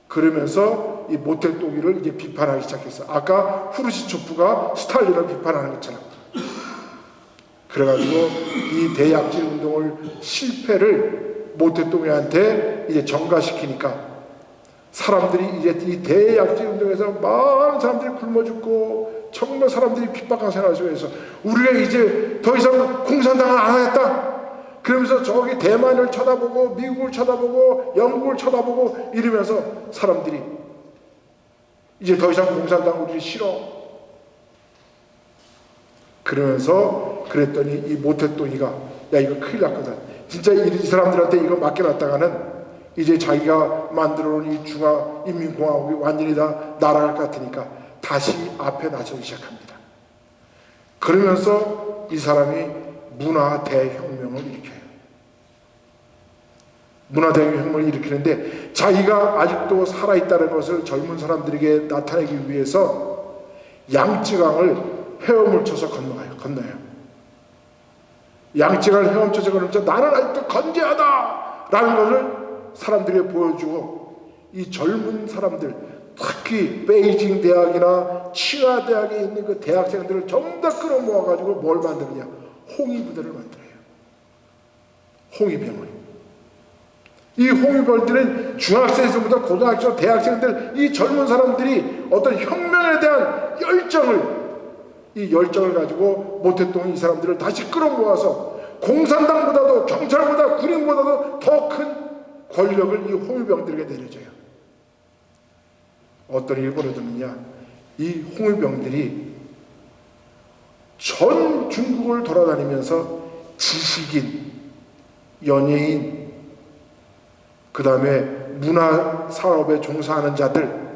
그러면서 이 모택동이를 이제 비판하기 시작했어. 아까 후르시초프가 스탈린을 비판하는 것처럼. 그래가지고 이 대약질 운동을 실패를 모택동이한테 이제 전가시키니까 사람들이 이제 이 대약질 운동에서 많은 사람들이 굶어 죽고 정말 사람들이 핍박한 생활 속에서 우리가 이제 더 이상 공산당을 안 하겠다. 그러면서 저기 대만을 쳐다보고 미국을 쳐다보고 영국을 쳐다보고 이러면서 사람들이 이제 더 이상 공산당 우리 싫어. 그러면서 그랬더니 이 모택동이가 야 이거 큰일 났거든. 진짜 이 사람들한테 이거 맡겨놨다가는 이제 자기가 만들어놓은 이 중화인민공화국이 완전히 다 날아갈 것 같으니까 다시 앞에 나서기 시작합니다. 그러면서 이 사람이 문화대혁명을 일으켜요. 문화대혁명을 일으키는데 자기가 아직도 살아있다는 것을 젊은 사람들에게 나타내기 위해서 양쯔강을 헤엄을 쳐서 건너요. 양쯔강을 헤엄쳐서 건너면서 나는 아직도 건재하다! 라는 것을 사람들에게 보여주고 이 젊은 사람들 특히 베이징 대학이나 칭화 대학에 있는 그 대학생들을 전부 다 끌어모아가지고 뭘 만드느냐? 홍위부대를 만들어요. 홍위병을. 이 홍위병들은 중학생에서부터 고등학생, 대학생들 이 젊은 사람들이 어떤 혁명에 대한 이 열정을 가지고 모택동이 이 사람들을 다시 끌어모아서 공산당보다도 경찰보다 군인보다도 더 큰 권력을 이 홍위병들에게 내려줘요. 어떤 일이 벌어졌느냐? 이 홍위병들이 전 중국을 돌아다니면서 지식인, 연예인, 그 다음에 문화사업에 종사하는 자들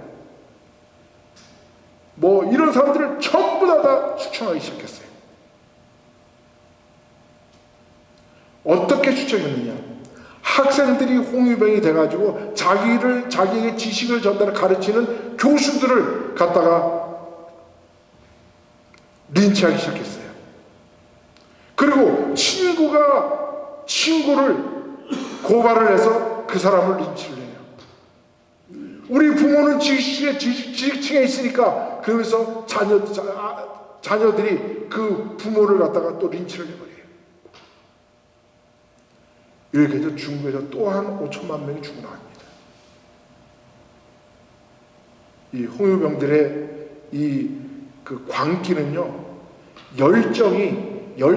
이런 사람들을 전부 다 추천하기 시작했어요. 어떻게 추천했느냐? 학생들이 홍위병이 돼가지고 자기에게 지식을 전달해 가르치는 교수들을 갖다가 린치하기 시작했어요. 그리고 친구가 친구를 고발을 해서 그 사람을 린치를 해요. 우리 부모는 지식층에 있으니까 그러면서 자녀들이 그 부모를 갖다가 또 린치를 해버려요. 이렇게 해서 중국에서 또 한 5천만 명이 죽어나갑니다. 이 홍위병들의 그 광기는요,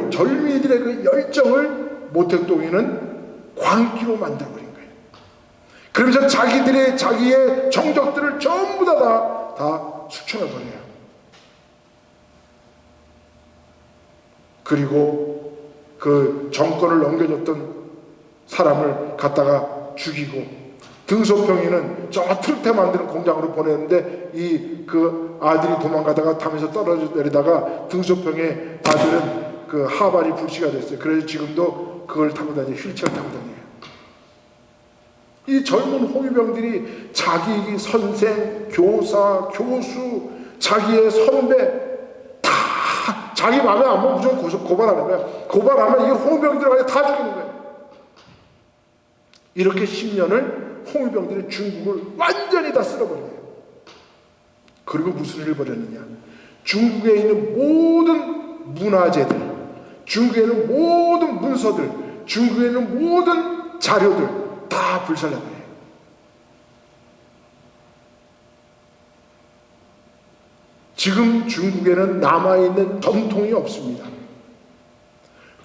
젊은이들의 그 열정을 모택동이는 광기로 만들어버린 거예요. 그러면서 자기의 정적들을 전부 다 수천해버려요. 그리고 그 정권을 넘겨줬던 사람을 갖다가 죽이고 등소평이는 저 트럭대 만드는 공장으로 보냈는데 그 아들이 도망가다가 담에서 떨어져 내리다가 등소평의 아들은 그 하반이 불씨가 됐어요. 그래서 지금도 그걸 타고 다니요. 휠체어 타고 다녀요. 이 젊은 홍위병들이 자기 선생, 교사, 교수, 자기의 선배 다 자기 마음에 안 먹으면 무조건 고발하는 거야. 고발하면 이 홍위병들을 다 죽이는 거야. 이렇게 10년을 홍위병들이 중국을 완전히 다 쓸어버려요. 그리고 무슨 일을 벌였느냐? 중국에 있는 모든 문화재들, 중국에 있는 모든 문서들, 중국에 있는 모든 자료들 다 불살라버려요. 지금 중국에는 남아있는 전통이 없습니다.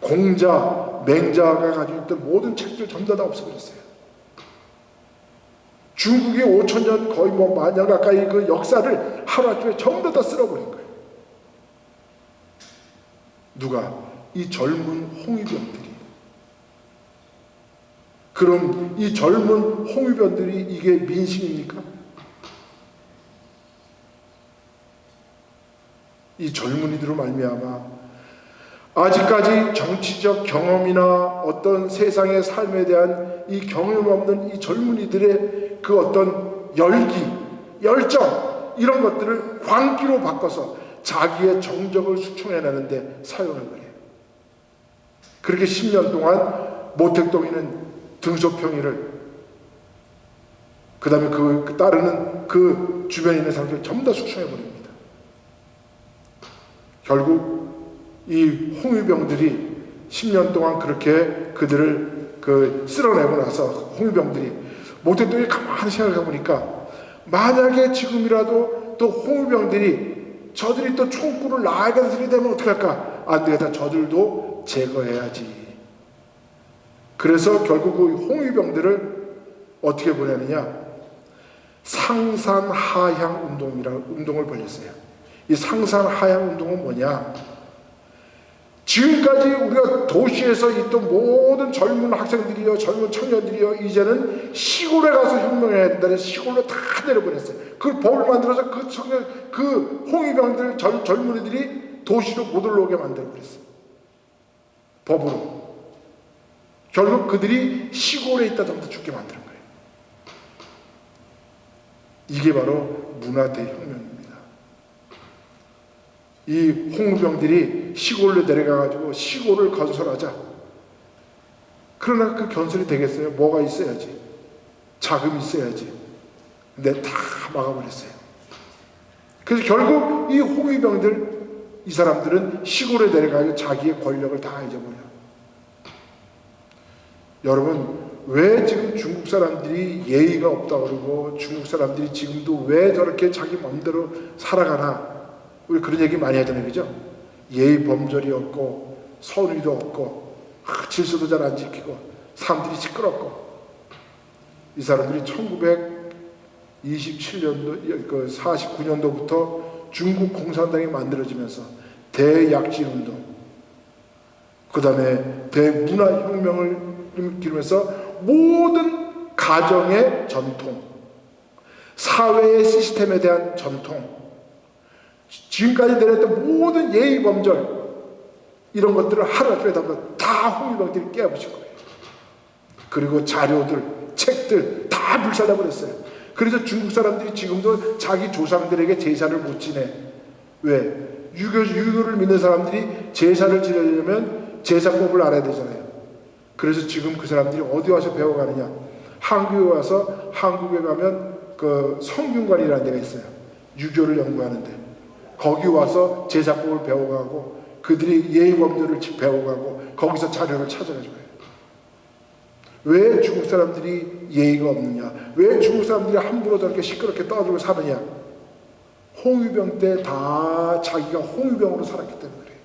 공자, 맹자가 가지고 있던 모든 책들 전부 다 없어버렸어요. 중국이 5천년 거의 만년 가까이 그 역사를 하루아침에 전부 다 쓸어버린 거예요. 누가? 이 젊은 홍위병들이. 그럼 이 젊은 홍위병들이 이게 민심입니까? 이 젊은이들로 말미암아 아직까지 정치적 경험이나 어떤 세상의 삶에 대한 이 경험 없는 이 젊은이들의 그 어떤 열기, 열정 이런 것들을 광기로 바꿔서 자기의 정적을 수충해내는데 사용한 거예요. 그렇게 10년 동안 모택동이는 등소평이를, 그 다음에 그 따르는 그 주변에 있는 사람들 전부 다 숙청해버립니다. 결국 이 홍위병들이 10년 동안 그렇게 그들을 쓸어내고 나서 홍위병들이 모택동이 가만히 생각해 보니까 만약에 지금이라도 또 홍위병들이 저들이 또 총구를 나에게 들이대면 어떡할까? 안 되겠다. 저들도 제거해야지. 그래서 결국 그 홍위병들을 어떻게 보내느냐? 상산하향 운동이라는 운동을 벌였어요. 이 상산하향 운동은 뭐냐? 지금까지 우리가 도시에서 있던 모든 젊은 학생들이요, 젊은 청년들이요, 이제는 시골에 가서 혁명해야 된다는 시골로 다 내려보냈어요. 그 법을 만들어서 그 홍위병들, 젊은이들이 도시로 못 올라오게 만들어버렸어요. 법으로. 결국 그들이 시골에 있다 전부 죽게 만드는 거예요. 이게 바로 문화 대혁명입니다. 이 홍위병들이 시골로 내려가가지고 시골을 건설하자. 그러나 그 건설이 되겠어요? 뭐가 있어야지. 자금이 있어야지. 근데 다 막아버렸어요. 그래서 결국 이 홍위병들, 이 사람들은 시골에 내려가서 자기의 권력을 다 잊어버려요. 여러분, 왜 지금 중국 사람들이 예의가 없다 그러고 중국 사람들이 지금도 왜 저렇게 자기 마음대로 살아가나? 우리 그런 얘기 많이 하잖아요, 그죠? 예의 범절이 없고 선의도 없고 질서도 잘 안 지키고 사람들이 시끄럽고. 이 사람들이 1927년도 49년도부터 중국 공산당이 만들어지면서 대약진운동, 그 다음에 대문화혁명을 기르면서 모든 가정의 전통, 사회의 시스템에 대한 전통, 지금까지 내렸던 모든 예의 범절 이런 것들을 하루아침에 다 홍위병들이 깨부신 거예요. 그리고 자료들, 책들 다 불살라버렸어요. 그래서 중국 사람들이 지금도 자기 조상들에게 제사를 못 지내. 왜? 유교를 믿는 사람들이 제사를 지내려면 제사법을 알아야 되잖아요. 그래서 지금 그 사람들이 어디 와서 배워가느냐? 한국에 와서, 한국에 가면 그 성균관이라는 데가 있어요. 유교를 연구하는데 거기 와서 제사법을 배워가고 그들이 예의범죄를 배워가고 거기서 자료를 찾아가지고 해요. 왜 중국 사람들이 예의가 없느냐? 왜 중국 사람들이 함부로 저렇게 시끄럽게 떠들고 사느냐? 홍위병 때 다 자기가 홍위병으로 살았기 때문에 그래요.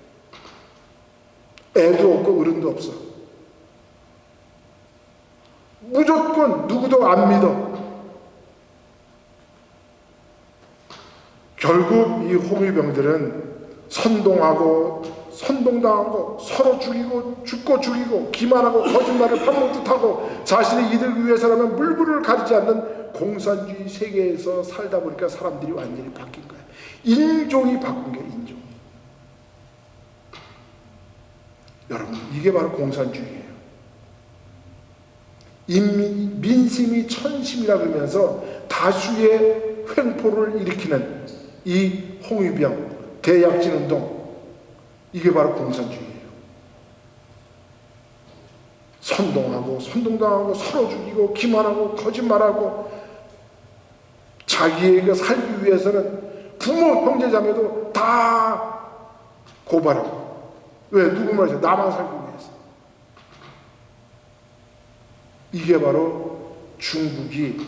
애도 없고 어른도 없어. 무조건 누구도 안 믿어. 결국 이 홍위병들은 선동당하고 서로 죽고 죽이고 기만하고 거짓말을 반복듯 하고 자신의 이득을 위해서라면 물불을 가리지 않는 공산주의 세계에서 살다 보니까 사람들이 완전히 바뀐 거예요. 인종이 바꾼 거예요. 인종. 여러분, 이게 바로 공산주의예요. 민심이 천심이라 그러면서 다수의 횡포를 일으키는 이 홍위병, 대약진운동, 이게 바로 공산주의예요. 선동당하고 서로 죽이고 기만하고 거짓말하고 자기에게 살기 위해서는 부모 형제자매도 다 고발하고. 왜? 누구 말이죠? 나만 살기 위해서. 이게 바로 중국이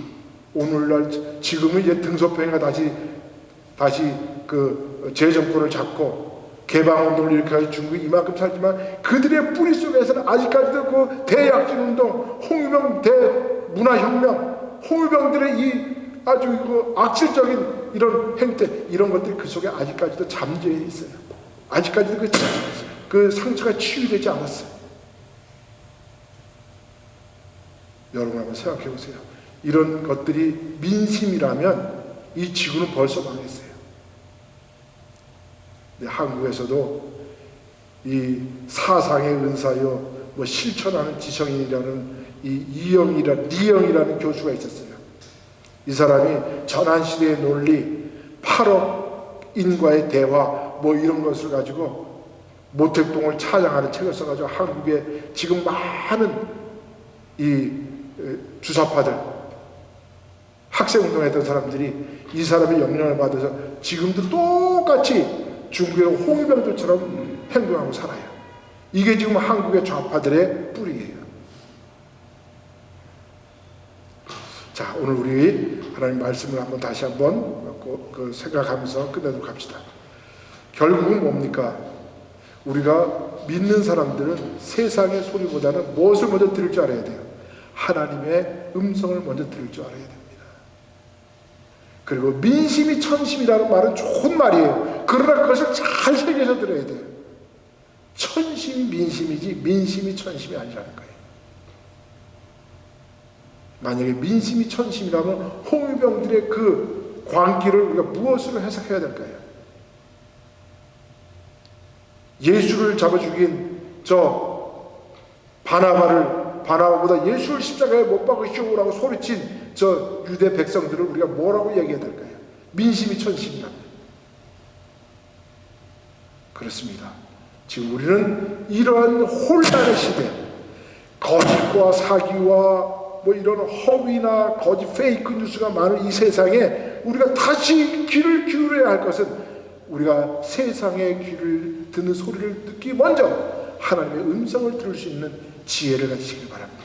오늘날, 지금은 이제 등소평이가 다시 그 재정권을 잡고 개방운동을 일으켜서 중국이 이만큼 살지만 그들의 뿌리 속에서는 아직까지도 그 대약진운동, 홍위병 대문화혁명, 홍위병들의 이 아주 그 악질적인 이런 행태, 이런 것들이 그 속에 아직까지도 잠재해 있어요. 아직까지도 그 상처가 치유되지 않았어요. 여러분 한번 생각해 보세요. 이런 것들이 민심이라면 이 지구는 벌써 망했어요. 한국에서도 이 사상의 은사요 실천하는 지성인이라는 리영이라는 교수가 있었어요. 이 사람이 전환시대의 논리, 8억인과의 대화 이런 것을 가지고 모택동을 찬양하는 책을 써가지고 한국에 지금 많은 이 주사파들, 학생운동했던 사람들이 이 사람의 영향을 받아서 지금도 똑같이 중국의 홍위병들처럼 행동하고 살아요. 이게 지금 한국의 좌파들의 뿌리예요. 자, 오늘 우리 하나님 말씀을 다시 한번 생각하면서 끝내도록 합시다. 결국은 뭡니까? 우리가 믿는 사람들은 세상의 소리보다는 무엇을 먼저 들을 줄 알아야 돼요? 하나님의 음성을 먼저 들을 줄 알아야 됩니다. 그리고 민심이 천심이라는 말은 좋은 말이에요. 그러나 그것을 잘 새겨서 들어야 돼요. 천심이 민심이지 민심이 천심이 아니라는 거예요. 만약에 민심이 천심이라면 홍위병들의 그 광기를 우리가 무엇으로 해석해야 될까요? 예수를 잡아 죽인 저 바나바보다 예수를 십자가에 못 박으시오라고 소리친 저 유대 백성들을 우리가 뭐라고 얘기해야 될까요? 민심이 천심이랍니다. 그렇습니다. 지금 우리는 이러한 혼란의 시대, 거짓과 사기와 이런 허위나 거짓 페이크 뉴스가 많은 이 세상에 우리가 다시 귀를 기울여야 할 것은 우리가 세상의 귀를 듣는 소리를 듣기 먼저 하나님의 음성을 들을 수 있는 지혜를 가지시길 바랍니다.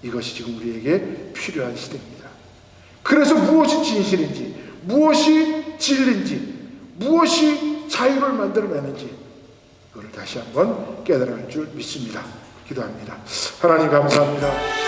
이것이 지금 우리에게 필요한 시대입니다. 그래서 무엇이 진실인지, 무엇이 진리인지, 무엇이 자유를 만들어내는지 그걸 다시 한번 깨달을 줄 믿습니다. 기도합니다. 하나님 감사합니다.